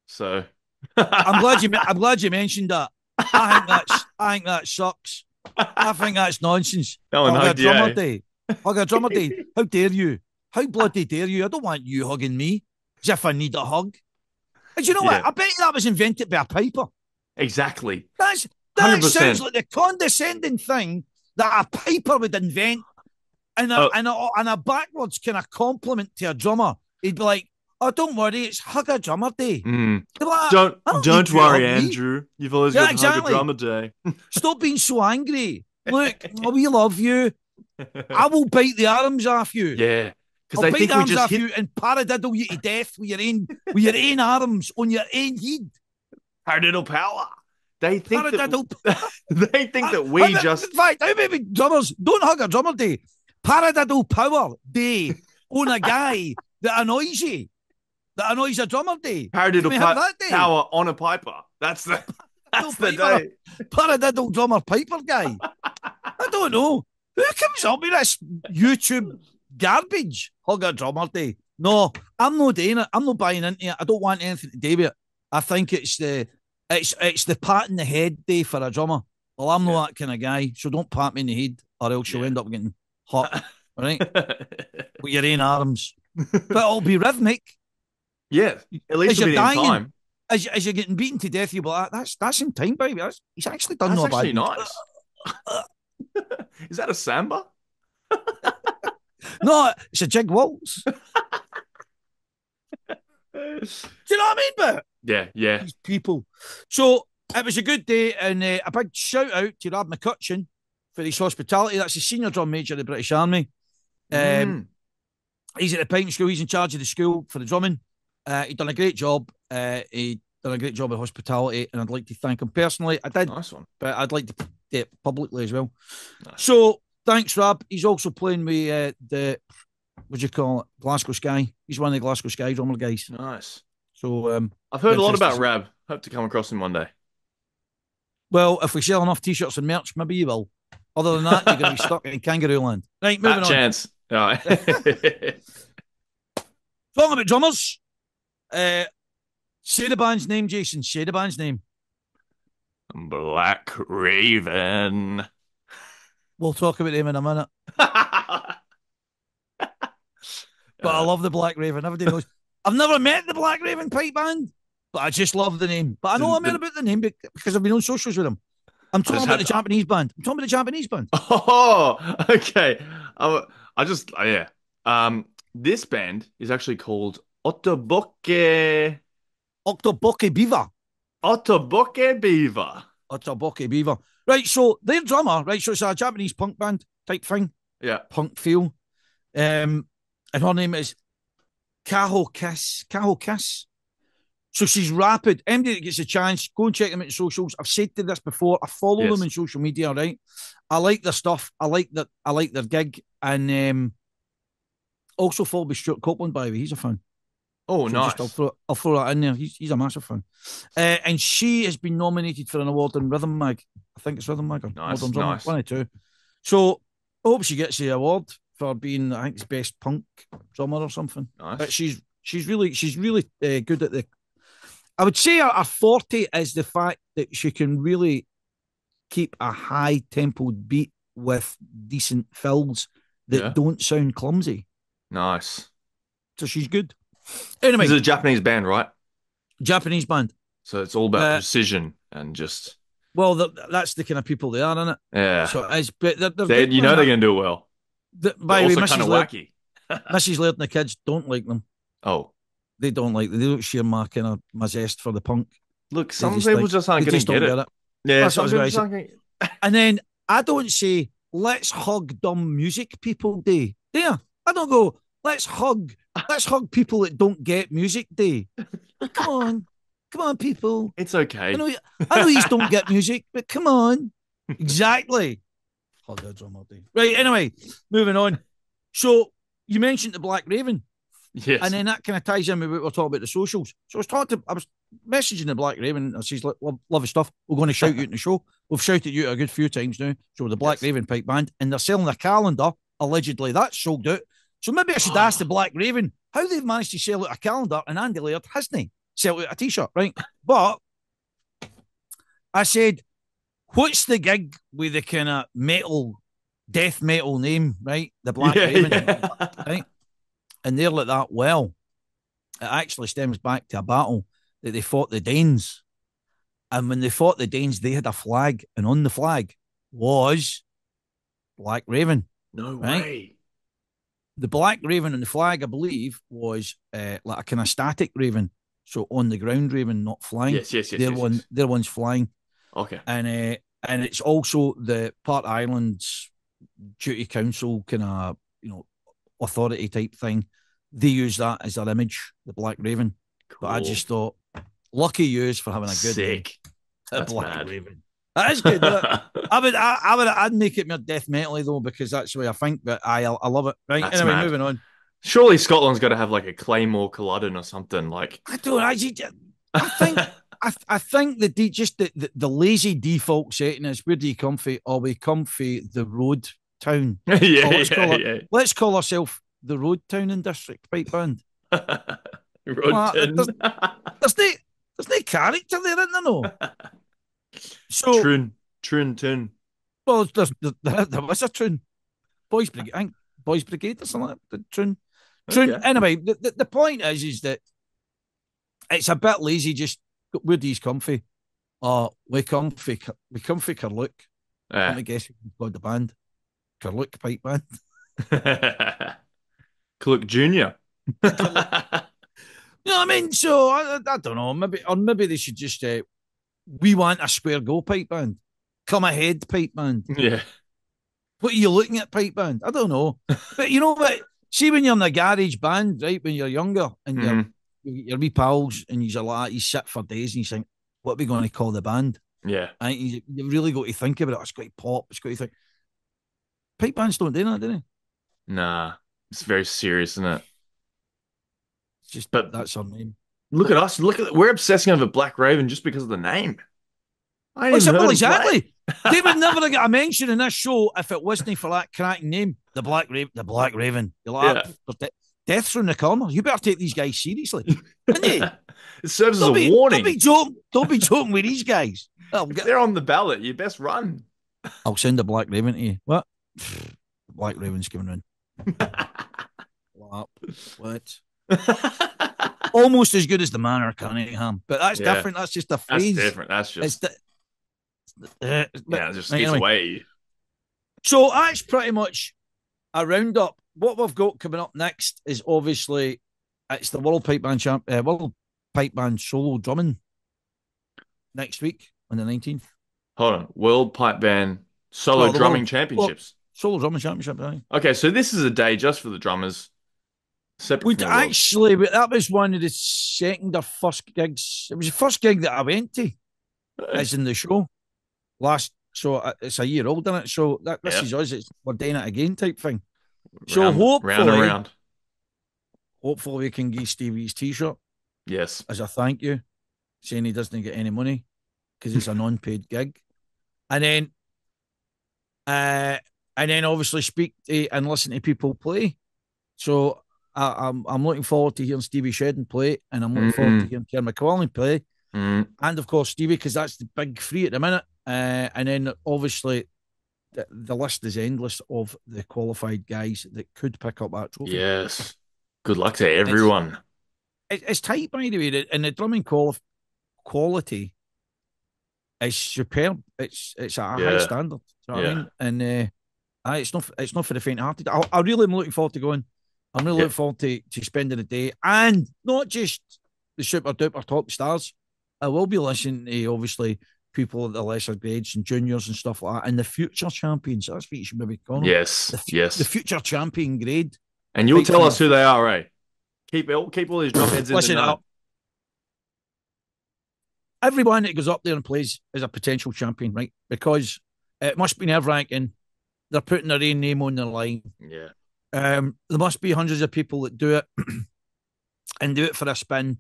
So. I'm glad you mentioned that. I think that sucks. I think that's nonsense. No one Hug a hugged you, drummer eh? day. Hug a drummer day. How dare you? How bloody dare you? I don't want you hugging me as if I need a hug. And you know what? Yeah. I bet you that was invented by a piper. Exactly. That's that sounds 100%. like the condescending thing that a piper would invent, and Oh, a backwards kind of compliment to a drummer. He'd be like, "Oh, don't worry, it's hug a drummer day." mm. They're like, Don't "I don't need don't you to worry, hug me." Andrew. You've always Yeah, got Hug a exactly. Drummer Day. Stop being so angry. Look, we love you. I will bite the arms off you. Yeah, because I'll they bite think the we arms just off hit you and paradiddle you to death with your own arms on your own head. paradiddle power. They think that Paradiddle. they think that we In just fact, how many drummers don't hug a drummer day? Paradiddle power day on a guy that annoys you, that annoys a drummer day. Can paradiddle we have that day? power on a piper. That's No the piper, day. paradiddle drummer piper guy. I don't know. Who comes up with this YouTube garbage? Hug a drummer day. No, I'm not doing it. I'm not buying into it. I don't want anything to do with it. I think it's the pat in the head day for a drummer. Well, I'm Yeah, not that kind of guy, so don't pat me in the head, or else you'll yeah. end up getting hot, all right? With your own arms. But it'll be rhythmic. Yeah, at least As it'll you're be in dying, time. as you're getting beaten to death, you'll be like, that's in time, baby. He's actually done That's no bad actually deed. nice. Is that a samba? No, it's a jig waltz. Do you know what I mean? But Yeah, yeah. these people. So it was a good day, and a big shout out to Rab McCutcheon for his hospitality. That's the senior drum major of the British Army. Um, Mm, he's at the piping school. He's in charge of the school for the drumming. He done a great job. He done a great job of hospitality, and I'd like to thank him personally. I did, nice one. but I'd like to do it publicly as well. Nice. So thanks, Rab. He's also playing with the what do you call it, Glasgow Sky. He's one of the Glasgow Sky drummer guys. Nice. So I've heard a lot interested to about see. Rab. Hope to come across him one day. Well, if we sell enough t-shirts and merch, maybe you will. Other than that, you're going to be stuck in kangaroo land. Right, Fat moving on. chance. All right. Talking about drummers. Say the band's name, Jason. Say the band's name. Black Raven. We'll talk about them in a minute. uh, But I love the Black Raven. Everybody knows. I've never met the Black Raven pipe band, but I just love the name. But I know I'm about the name because I've been on socials with them. I'm I talking just about the had. Japanese band. I'm talking about the Japanese band. Oh, okay. I just yeah. This band is actually called Otoboke Octoboke Beaver. Otoboke Beaver. Octoboke Beaver. Right, so their drummer, right, so it's a Japanese punk band type thing, Yeah. punk feel. And her name is Kaho Kiss. Kaho Kiss. So she's rapid. Anybody that gets a chance, go and check them out on socials. I've said to this before. I follow them Yes. on social media, right? I like their stuff. I like their gig. And also follow by Stuart Copeland, by the way. He's a fan. Oh, So just nice. I'll throw that in there. He's a massive fan. And she has been nominated for an award in Rhythm Mag. I think it's Rhythm Mag or Modern Nice. Drummer, Nice. one or two. So I hope she gets the award for being, I think, it's best punk drummer or something. But Nice. she's really good at the. I would say her forte is the fact that she can really keep a high tempoed beat with decent fills that Yeah. don't sound clumsy. Nice. So she's good. This is Anyway, a Japanese band, right? Japanese band. So it's all about Uh, precision and just well, that's the kind of people they are, isn't it? yeah. So it's but they're They good, you know man. they're gonna do well. But By the way, also kind of wacky. Mrs. Laird and the kids don't like them. Oh, They don't like them. They don't share my kind of my zest for the punk. look, some people just aren't They gonna just don't get get it. it. Yeah, That's what I some was people going to just say. aren't gonna. And then I don't say, let's hug dumb music people day. There. I don't go, let's hug people that don't get music day. Oh, come on. Come on, people. It's I okay. know I know you don't get music, but come on. Exactly. Hug a drummer day. Right, anyway, moving on. So you mentioned the Black Raven. And Yes. then that kind of ties in with what we're talking about the socials. So I was messaging the Black Raven, and she's like, love his stuff. We're going to shout you in the show. We've shouted you a good few times now. So the Black Yes. Raven pipe band, and they're selling a calendar. Allegedly, that's sold out. So maybe I should ask the Black Raven how they've managed to sell out a calendar, and Andy Laird hasn't sell out a t-shirt, right? But I said, what's the gig with the kind of death metal name, right? The Black Yeah, Raven, yeah. right? And they're like that. Well, it actually stems back to a battle that they fought the Danes. And when they fought the Danes, they had a flag, and on the flag was Black Raven, No right? way. The Black Raven on the flag, I believe, was like a kind of static raven. So on the ground raven, not flying. Yes, yes, yes, yes, yes. Their one's flying. Okay. And it's also the Part Island's duty council kind of, authority type thing. They use that as their image, the Black Raven. But I Cool. just thought, lucky yous for having a good name, Sick. the That's Black mad. Raven. That is good, isn't it? I'd make it more death metally though, because that's the way I think. But I love it. Right. That's Anyway, mad. moving on. Surely Scotland's got to have like a Claymore Culloden or something like. I don't. I think. I think just the lazy default setting is where do you comfy? Or we comfy the road town? Yeah, Oh, yeah, let's call ourselves the Road Town and District Pipe Band. yeah. Well, Roten. there's no character there, isn't there? No. So, Trun. Trun Tun. well, there was a tune. Boys Brigade, I think Boys Brigade or something like that. Tune. Okay. Anyway, the point is that it's a bit lazy. Just where these comfy. We comfy Kerlook. Let Yeah. me guess who called the band. Kerlook Pipe Band. Cluck Junior. Kerlook. You know what I mean? So I don't know. Maybe they should just we want a square go pipe band. Come ahead, pipe band. Yeah. What are you looking at, pipe band? I don't know. But you know what? See, when you're in a garage band, right, when you're younger and Hmm. you're wee pals and you're like, you sit for days and you think, what are we going to call the band? Yeah. And you really got to think about it. It's got to pop. It's got to think. Pipe bands don't do that, do they? Nah. It's very serious, isn't it? It's just, But that's our name. look at us. Look at we're obsessing over Black Raven just because of the name. I ain't even Well, heard of Black. exactly. They would never get a mention in this show if it wasn't for that cracking name, the Black Raven. The Black Raven. You're like, Yeah. death's around the corner. You better take these guys seriously, didn't you? It serves as a Don't be warning. joking. Don't be joking with these guys. If they're on the ballot, you best run. I'll send the Black Raven to you. What? Black Raven's coming in. What? almost as good as the Manor Cunningham, but that's Yeah, different. That's just a that's phrase. different. That's It's just the, but yeah, it just right, gets anyway. away. So that's pretty much a roundup. What we've got coming up next is obviously it's the World Pipe Band Solo Drumming next week on the 19th. Hold on, World Pipe Band Solo Well, the Drumming World Championships. Solo Drumming Championship. Right? Okay, so this is a day just for the drummers, separate Would from the world. actually, but that was one of the second or first gigs. It was the first gig that I went to, Hey. as in the show last. So it's a year old, isn't it? So this Yeah, is us. We're doing it again, type thing. So round and round. hopefully we can give Stevie his T-shirt Yes. as a thank you, saying he doesn't get any money because it's a non-paid gig, and then uh, obviously speak to and listen to people play. So I'm looking forward to hearing Stevie Shedden play, and I'm looking forward to Mm, hearing Kerr McCallum play, mm, and of course Stevie, because that's the big three at the minute. And then obviously the list is endless of the qualified guys that could pick up that trophy. yes. Good luck to It's everyone. it's tight, by the way, and the drumming quality is superb. It's at a high Yeah, standard. You know what I yeah, mean? And it's not for the faint-hearted. I really am looking forward to going. I'm really yeah. looking forward to spending the day, and not just the super duper top stars. I will be listening to obviously people at the lesser grades and juniors and stuff like that, and the future champions. That's what you should maybe call them. Yes, The yes. future champion grade And you'll type tell thing. us who they are, eh? Keep all these drum heads in the Listen, know. everyone that goes up there and plays is a potential champion, right? Because it must be nerve wracking. They're putting their own name on the line. Yeah. There must be hundreds of people that do it and do it for a spin.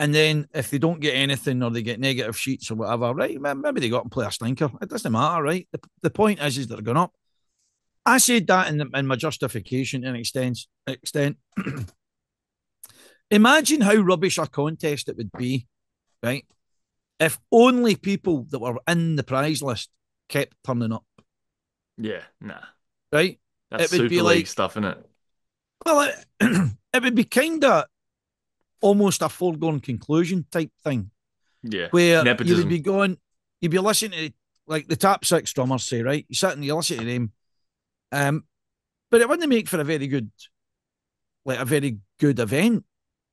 And then if they don't get anything or they get negative sheets or whatever, right, maybe they got and play a stinker. It doesn't matter, right? The point is they're going up. I said that in my justification to an extent. Imagine how rubbish a contest it would be, right? If only people that were in the prize list kept turning up, Yeah, nah. right? That's It would be Super League like, stuff, isn't it? well, it would be kind of almost a foregone conclusion type thing Yeah. where you would Nepotism. be going, you'd be listening to like the top six drummers say, right? You sit and you listen to them, um, but it wouldn't make for a very good event.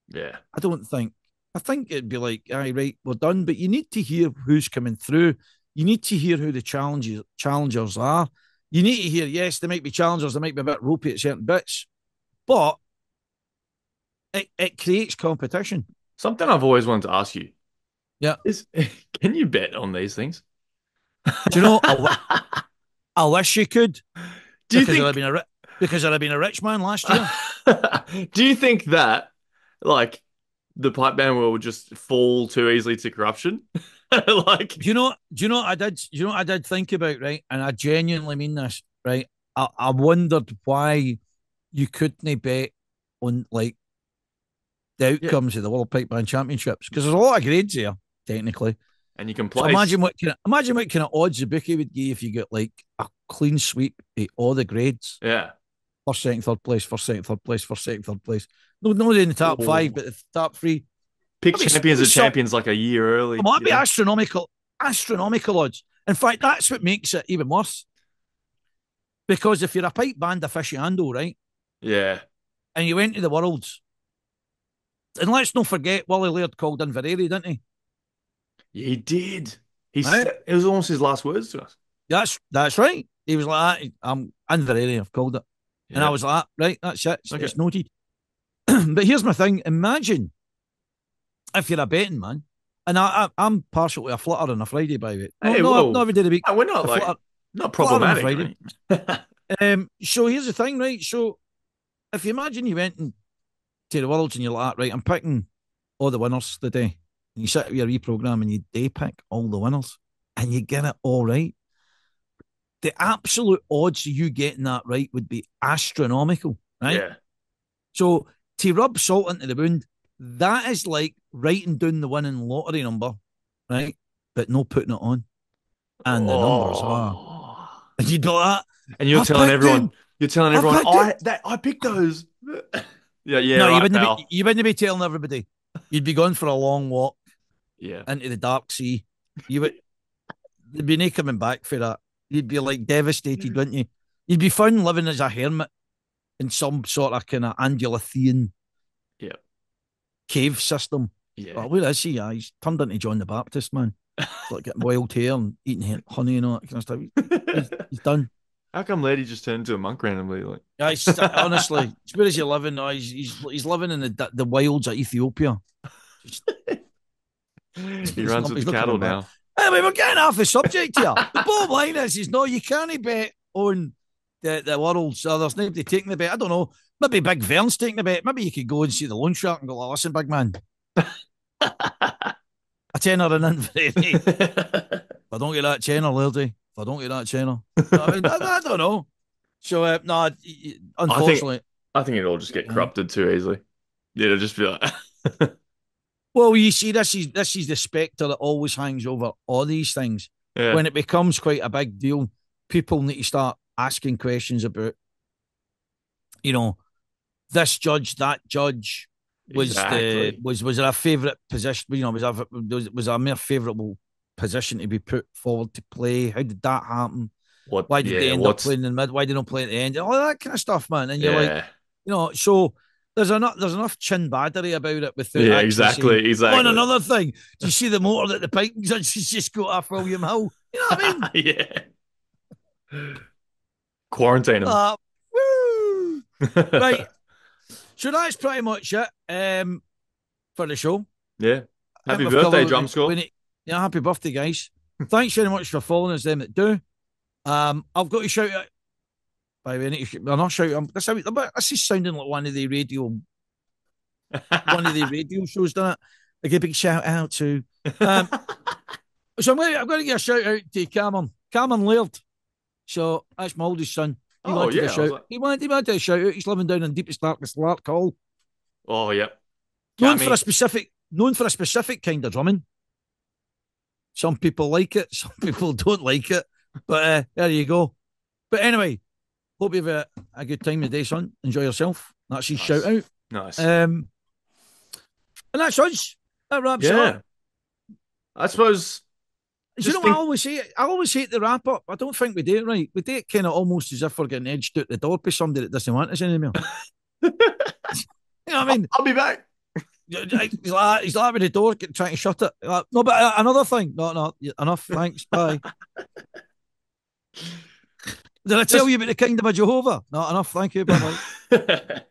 Yeah. I don't think. I think it'd be like, aye, right, we're done, but you need to hear who's coming through. You need to hear who the challengers are. You need to hear, yes, they might be challengers, they might be a bit ropey at certain bits, but it creates competition. Something I've always wanted to ask you Yeah. is can you bet on these things? Do you know, I wish you could Do you because I'd have think been because I'd have been a rich man last year. do you think that like the pipe band will just fall too easily to corruption? Like Do you know what I did think about, right? And I genuinely mean this, right? I wondered why you couldn't bet on like the yeah, outcomes of the World Pipe Band Championships because there's a lot of grades here, technically. and you can So place. imagine what kind of odds the bookie would give if you get like a clean sweep at all the grades. Yeah. First, second, third place, first, second, third place, first, second, third place. No, not in the top five, Ooh. but the top three. Pick It'd champions be of some, champions like a year early, it'd you be know? astronomical odds. In fact, that's what makes it even worse. Because if you're a pipe band aficionado, right, Yeah. and you went to the Worlds, and let's not forget, Willie Laird called in Vereri, didn't he? He did. He Right? said it was almost his last words to us. That's right. He was like, I'm in Vereri, I've called it. And I Yeah. was like, right, that's it. Okay. It's noted. But here's my thing. Imagine if you're a betting man, and I'm partial to a flutter on a Friday, by the way. No, Hey, no, not whoa. every day of the week. We're not A like flutter, not flutter on a problematic, Friday. right? So here's the thing, right? So if you imagine you went to the Worlds and you're like, right, I'm picking all the winners today. And you sit with your reprogram and you day pick all the winners and you get it all right. The absolute odds of you getting that right would be astronomical, right? Yeah. So to rub salt into the wound, that is like writing down the winning lottery number, right? But no putting it on. And the numbers are. Oh. And you do that. And you're I telling picked everyone, him. I picked him. I picked those. Yeah, yeah, No, right, pal. you wouldn't be telling everybody. You'd be going for a long walk Yeah. into the dark sea. You would there'd be no coming back for that. You'd be like devastated, wouldn't you? You'd be found living as a hermit in some sort of kind of Andalusian Yeah. cave system. Yeah. Oh, where is he? Yeah, he's turned into John the Baptist, man. It's like getting wild hair and eating honey and all that kind of stuff. He's done. How come lady just turned into a monk randomly? Like, Yeah, honestly, where is he living now? He's living in the wilds of Ethiopia. Just, he runs with he's the not cattle coming back. now. Anyway, we're getting off the subject here. The bottom line is no, you can't bet on the world. So there's nobody taking the bet. I don't know. Maybe Big Vern's taking the bet. Maybe you could go and see the loan shark and go, listen, big man, a tenner and in for any. If I don't get that tenner, Lildy, if I don't get that tenner, I mean, I don't know. So, no, I think unfortunately. I think it'll just get corrupted too easily. Yeah, it'll just be like, Well, you see, this is the spectre that always hangs over all these things. yeah, When it becomes quite a big deal, people need to start asking questions about, you know, this judge, that judge exactly. was it a favourite position? You know, was a more favourable position to be put forward to play? How did that happen? What? Why did they Yeah, end up what's? playing in the mid? Why did they not play at the end? All that kind of stuff, man. And you're like, Yeah, so there's enough chin baddery about it without yeah, actually saying. exactly, Oh, and exactly. another thing, do you see the motor that the Python judges just got off William Hill? You know what I mean? Yeah, quarantine him. Woo! Right. So that's pretty much it for the show. Yeah. I think Happy we've covered birthday, what drum we score. need. Yeah, happy birthday, guys. Thanks very much for following us, them that do. I've got to shout out. By the way, I'm not shouting. This is sounding like one of the radio shows, doesn't it? I give a big shout out to. Um, so I'm going to give a shout out to Cameron Laird. So that's my oldest son. He Oh wanted a yeah, I was shout. like, He wanted a shout out. He's living down in deepest darkest Lark Hall. oh yep, Known for a Cammy. specific kind of drumming. Some people like it, some people don't like it. But there you go. But anyway, hope you've a good time today, son. Enjoy yourself. That's his shout Nice, out. nice. And that's us. That wraps it up. Yeah, I suppose Do you just know what I think. always hate? I always hate the wrap up. I don't think we do it right. We do it kind of almost as if we're getting edged out the door by somebody that doesn't want us anymore. You know what I mean? I'll be back. He's like with the door, trying to shut it. Like, no, but another thing. No, enough. Thanks. Bye. Did I tell Just you about the kingdom of Jehovah? Not enough. Thank you. Bye bye.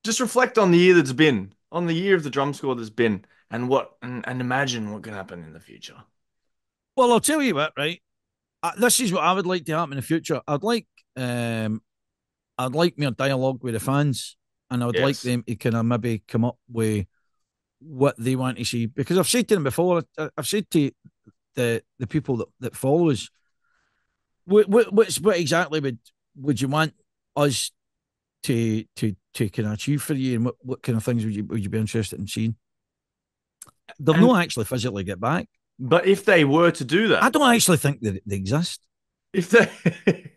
just reflect on the year that's been, on the year of the drum score that's been, and and imagine what can happen in the future. Well, I'll tell you what. Right. This is what I would like to happen in the future. Um, I'd like more dialogue with the fans, and I would like Yes. them to kind of maybe come up with what they want to see. Because I've said to them before, I've said to the people that follow us, what exactly would you want us to kind of achieve for you, and what kind of things would you be interested in seeing? They'll And not actually physically get back. but if they were to do I that, don't actually think that they exist. if they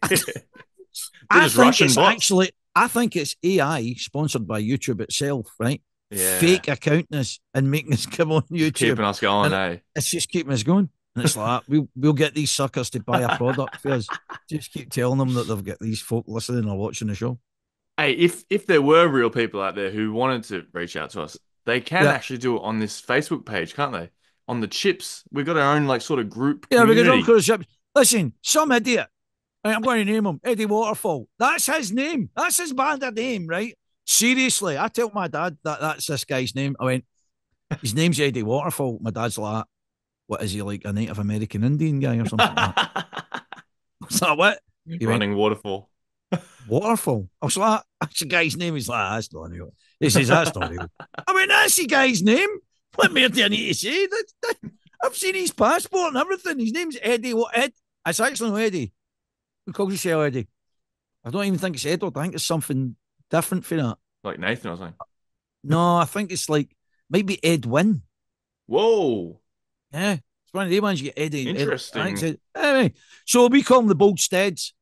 they're I just think Russian it's bots. actually I think it's AI sponsored by YouTube itself, right? Yeah, Fake accounting us and making us come on just YouTube, keeping us going, and eh? it's just keeping us going. And it's like we'll get these suckers to buy a product for us. Just keep telling them that they've got these folk listening or watching the show. Hey, if there were real people out there who wanted to reach out to us, they can Yeah, actually do it on this Facebook page, can't they? On the chips, we've got our own like sort of group yeah, we could run community. cruise ships. Listen, some idiot. Right, I'm going to name him Eddie Waterfall. That's his name. That's his band name, right? Seriously, I told my dad that that's this guy's name. I went, his name's Eddie Waterfall. My dad's like, what is he, like a Native American Indian guy or something like that? I was like, what? He went, Running waterfall. Waterfall. I was like, that's the guy's name. He's like, that's not real. He says, that's not real. I went, that's the guy's name. What more do I need to say? I've seen his passport and everything. His name's Eddie. What, Ed? It's actually not Eddie. Who calls yourself Eddie? I don't even think it's Edward. I think it's something different for that. Like Nathan or something. No, I think it's like maybe Edwin. Whoa, Yeah, it's one of the ones you get Eddie. I think interesting. so. Anyway, so we call them the Bold Steads.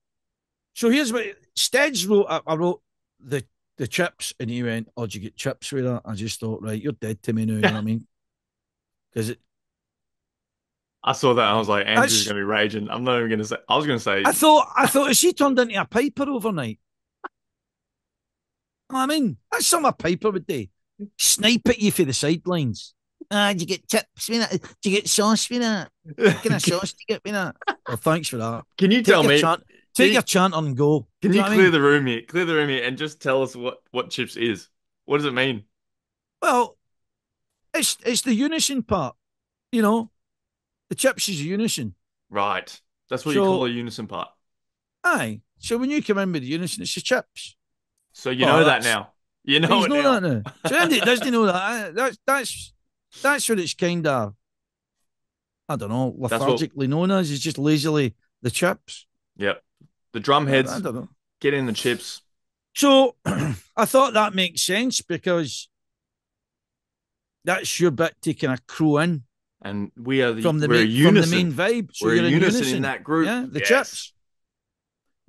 So here's what Steads wrote. I wrote the the chips, and he went, "Oh, did you get chips with that?" I just thought, right, you're dead to me now. You know what I mean? Because I saw that and I was like, Andrew's that's. gonna be raging. I'm not even gonna say. I was gonna I say, thought, I thought, has he turned into a piper overnight? I mean, that's some a piper would do. Snipe at you for the sidelines. Ah, did you get chips with that? Did you get sauce with that? What kind of sauce do you get with that? Well, thanks for that. can you Take tell your me? chant, Can take you your chant and go. can Do you you know what I mean? clear the room here, and just tell us what chips is? What does it mean? Well, it's the unison part. You know, the chips is a unison. Right. That's what you call a So, unison part. aye. So when you come in with the unison, it's the chips. So you Well, know that that's now. You know he's it know now. that now. So Andy doesn't know that. That's what it's kind of, I don't know, That's what. lethargically known as. It's just lazily the chips. Yep. The drum I heads don't know. get in the chips, So I thought that makes sense because that's your bit to kind of crow in and we're a from the unison. main vibe. So We're a you're in unison in unison. that group. Yeah, the Yes. chips.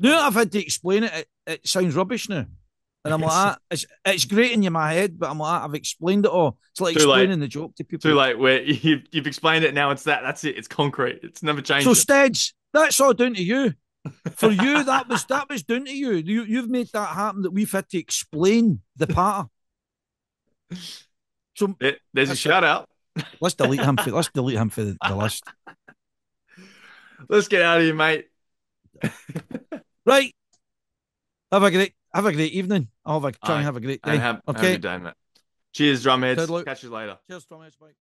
Love Now it. I've had to explain it. It sounds rubbish now. And I'm like, It's it's great in my head, but I'm like, I've explained it all. It's like too late. explaining the joke to Too people. late. Where you've explained it now. It's that. That's it. It's concrete. It's never So changing. Steds, that's all down to you. For you, that was down to you. You've made that happen that we've had to explain the patter. So There's a that's it. shout out. Let's delete him for the list. Let's get out of here, mate. Right. Have a great evening. I'll try and Aye. have a great And day. have a Okay. good day, mate. Cheers, drumheads. Toodaloo. Catch you later. Cheers, Thomas. Bye.